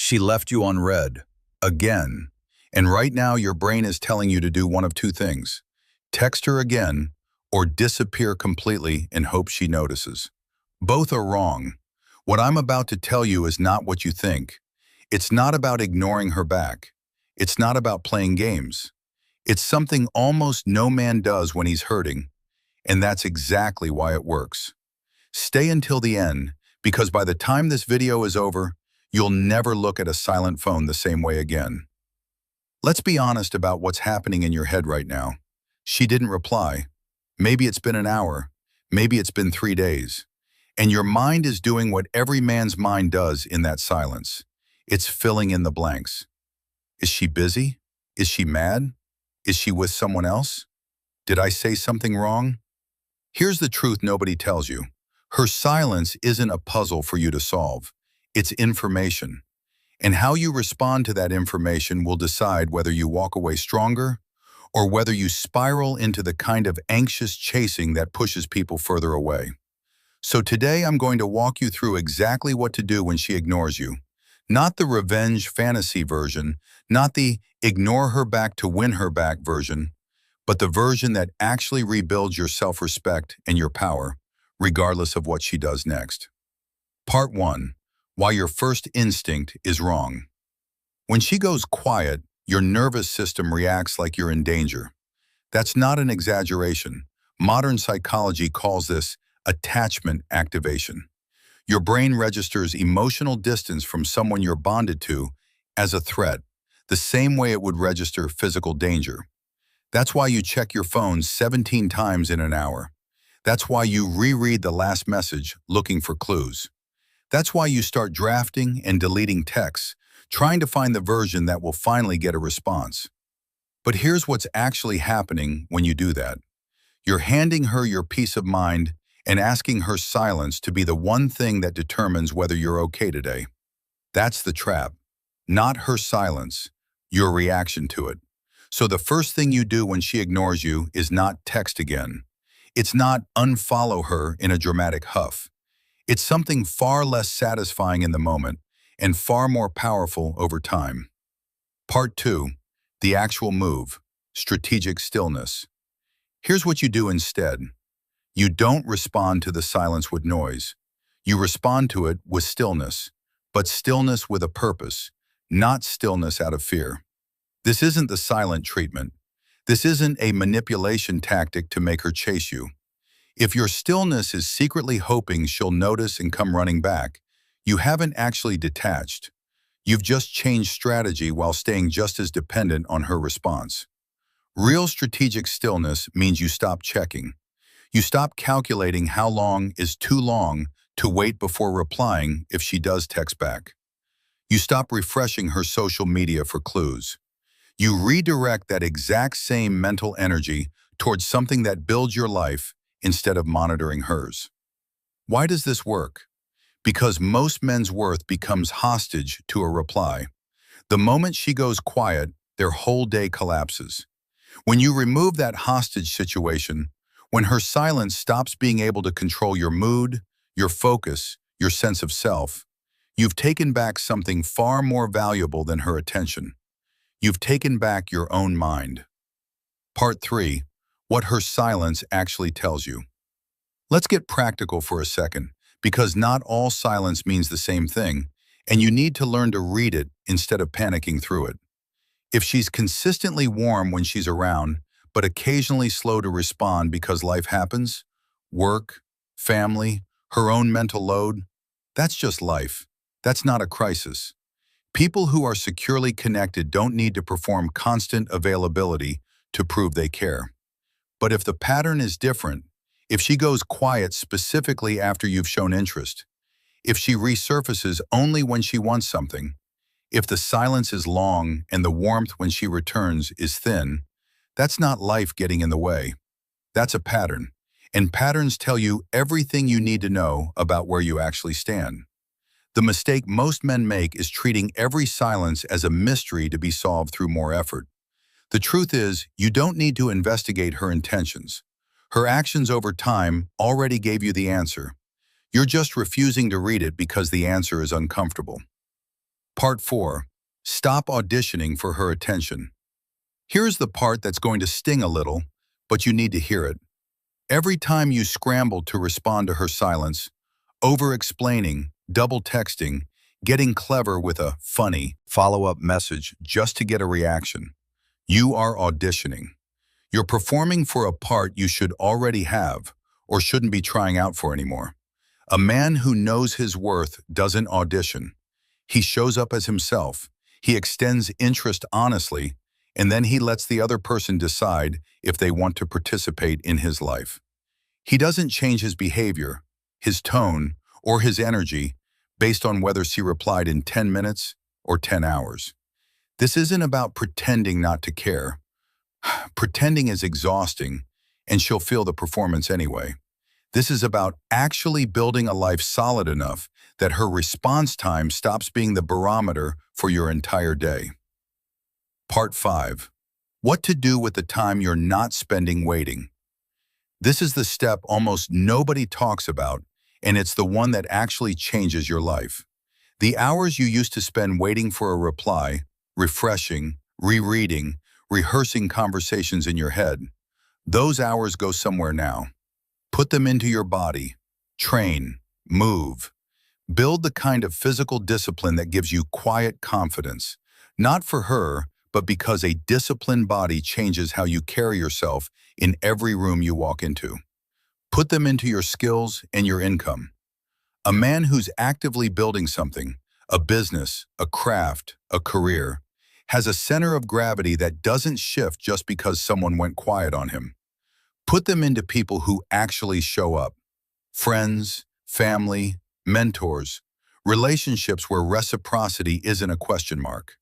she left you on red. Again. And right now your brain is telling you to do one of two things. Text her again or disappear completely and hope she notices. Both are wrong. What I'm about to tell you is not what you think. It's not about ignoring her back. It's not about playing games. It's something almost no man does when he's hurting, and that's exactly why it works. Stay until the end, because by the time this video is over, you'll never look at a silent phone the same way again. Let's be honest about what's happening in your head right now. She didn't reply. Maybe it's been an hour. Maybe it's been 3 days. And your mind is doing what every man's mind does in that silence. It's filling in the blanks. Is she busy? Is she mad? Is she with someone else? Did I say something wrong? Here's the truth nobody tells you. Her silence isn't a puzzle for you to solve. It's information. And how you respond to that information will decide whether you walk away stronger or whether you spiral into the kind of anxious chasing that pushes people further away. So today I'm going to walk you through exactly what to do when she ignores you. Not the revenge fantasy version, not the ignore her back to win her back version, but the version that actually rebuilds your self-respect and your power, regardless of what she does next. Part 1. Why your first instinct is wrong. When she goes quiet, your nervous system reacts like you're in danger. That's not an exaggeration. Modern psychology calls this attachment activation. Your brain registers emotional distance from someone you're bonded to as a threat, the same way it would register physical danger. That's why you check your phone 17 times in an hour. That's why you reread the last message looking for clues. That's why you start drafting and deleting texts, trying to find the version that will finally get a response. But here's what's actually happening when you do that. You're handing her your peace of mind and asking her silence to be the one thing that determines whether you're okay today. That's the trap. Not her silence, your reaction to it. So the first thing you do when she ignores you is not text again. It's not unfollow her in a dramatic huff. It's something far less satisfying in the moment and far more powerful over time. Part 2. The actual move. Strategic stillness. Here's what you do instead. You don't respond to the silence with noise. You respond to it with stillness, but stillness with a purpose, not stillness out of fear. This isn't the silent treatment. This isn't a manipulation tactic to make her chase you. If your stillness is secretly hoping she'll notice and come running back, you haven't actually detached. You've just changed strategy while staying just as dependent on her response. Real strategic stillness means you stop checking. You stop calculating how long is too long to wait before replying if she does text back. You stop refreshing her social media for clues. You redirect that exact same mental energy towards something that builds your life instead of monitoring hers. Why does this work? Because most men's worth becomes hostage to a reply. The moment she goes quiet, their whole day collapses. When you remove that hostage situation, when her silence stops being able to control your mood, your focus, your sense of self, you've taken back something far more valuable than her attention. You've taken back your own mind. Part 3. What her silence actually tells you. Let's get practical for a second, because not all silence means the same thing, and you need to learn to read it instead of panicking through it. If she's consistently warm when she's around, but occasionally slow to respond because life happens, work, family, her own mental load, that's just life. That's not a crisis. People who are securely connected don't need to perform constant availability to prove they care. But if the pattern is different, if she goes quiet specifically after you've shown interest, if she resurfaces only when she wants something, if the silence is long and the warmth when she returns is thin, that's not life getting in the way. That's a pattern, and patterns tell you everything you need to know about where you actually stand. The mistake most men make is treating every silence as a mystery to be solved through more effort. The truth is, you don't need to investigate her intentions. Her actions over time already gave you the answer. You're just refusing to read it because the answer is uncomfortable. Part 4. Stop auditioning for her attention. Here's the part that's going to sting a little, but you need to hear it. Every time you scramble to respond to her silence, over-explaining, double-texting, getting clever with a funny follow-up message just to get a reaction, you are auditioning. You're performing for a part you should already have or shouldn't be trying out for anymore. A man who knows his worth doesn't audition. He shows up as himself. He extends interest honestly, and then he lets the other person decide if they want to participate in his life. He doesn't change his behavior, his tone, or his energy based on whether she replied in 10 minutes or 10 hours. This isn't about pretending not to care. Pretending is exhausting, and she'll feel the performance anyway. This is about actually building a life solid enough that her response time stops being the barometer for your entire day. Part 5. What to do with the time you're not spending waiting. This is the step almost nobody talks about, and it's the one that actually changes your life. The hours you used to spend waiting for a reply, refreshing, rereading, rehearsing conversations in your head, those hours go somewhere now. Put them into your body. Train. Move. Build the kind of physical discipline that gives you quiet confidence, not for her, but because a disciplined body changes how you carry yourself in every room you walk into. Put them into your skills and your income. A man who's actively building something, a business, a craft, a career, has a center of gravity that doesn't shift just because someone went quiet on him. Put them into people who actually show up. Friends, family, mentors, relationships where reciprocity isn't a question mark.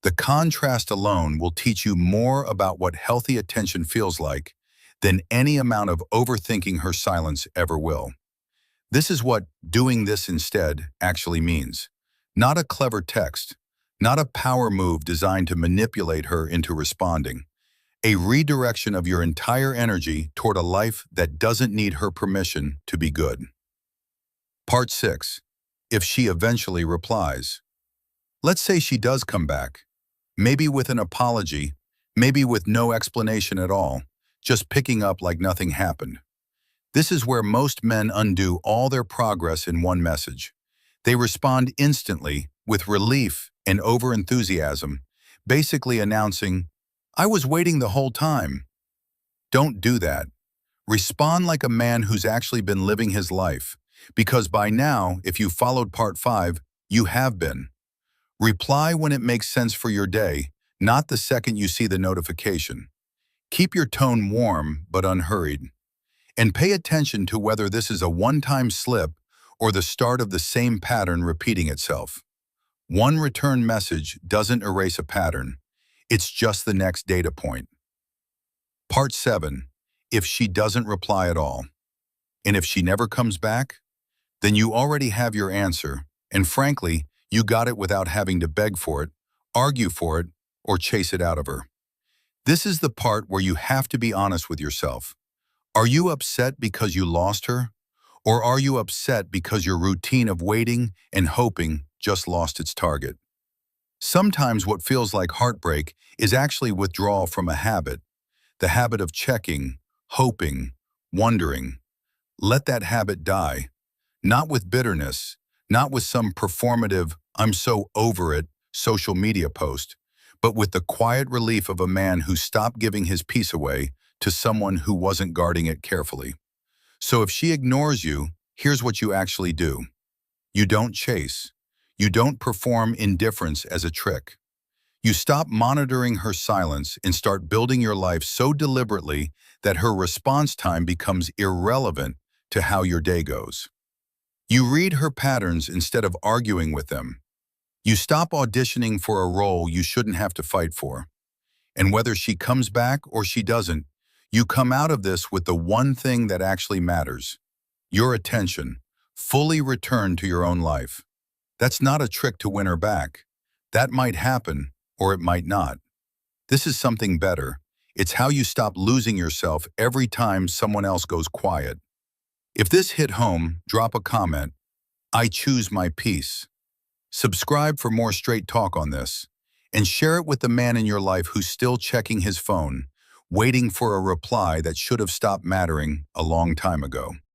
The contrast alone will teach you more about what healthy attention feels like than any amount of overthinking her silence ever will. This is what doing this instead actually means. Not a clever text, not a power move designed to manipulate her into responding. A redirection of your entire energy toward a life that doesn't need her permission to be good. Part 6. If she eventually replies. Let's say she does come back. Maybe with an apology, maybe with no explanation at all, just picking up like nothing happened. This is where most men undo all their progress in one message. They respond instantly with relief and overenthusiasm, basically announcing, "I was waiting the whole time." Don't do that. Respond like a man who's actually been living his life, because by now, if you followed part 5, you have been. Reply when it makes sense for your day, not the second you see the notification. Keep your tone warm but unhurried. And pay attention to whether this is a one-time slip or the start of the same pattern repeating itself. One return message doesn't erase a pattern. It's just the next data point. Part 7. If she doesn't reply at all. And if she never comes back, then you already have your answer, and frankly, you got it without having to beg for it, argue for it, or chase it out of her. This is the part where you have to be honest with yourself. Are you upset because you lost her? Or are you upset because your routine of waiting and hoping just lost its target? Sometimes what feels like heartbreak is actually withdrawal from a habit, the habit of checking, hoping, wondering. Let that habit die, not with bitterness, not with some performative, "I'm so over it" social media post, but with the quiet relief of a man who stopped giving his peace away to someone who wasn't guarding it carefully. So if she ignores you, here's what you actually do. You don't chase. You don't perform indifference as a trick. You stop monitoring her silence and start building your life so deliberately that her response time becomes irrelevant to how your day goes. You read her patterns instead of arguing with them. You stop auditioning for a role you shouldn't have to fight for. And whether she comes back or she doesn't, you come out of this with the one thing that actually matters: your attention, fully returned to your own life. That's not a trick to win her back. That might happen, or it might not. This is something better. It's how you stop losing yourself every time someone else goes quiet. If this hit home, drop a comment. I choose my peace. Subscribe for more straight talk on this, and share it with the man in your life who's still checking his phone, waiting for a reply that should have stopped mattering a long time ago.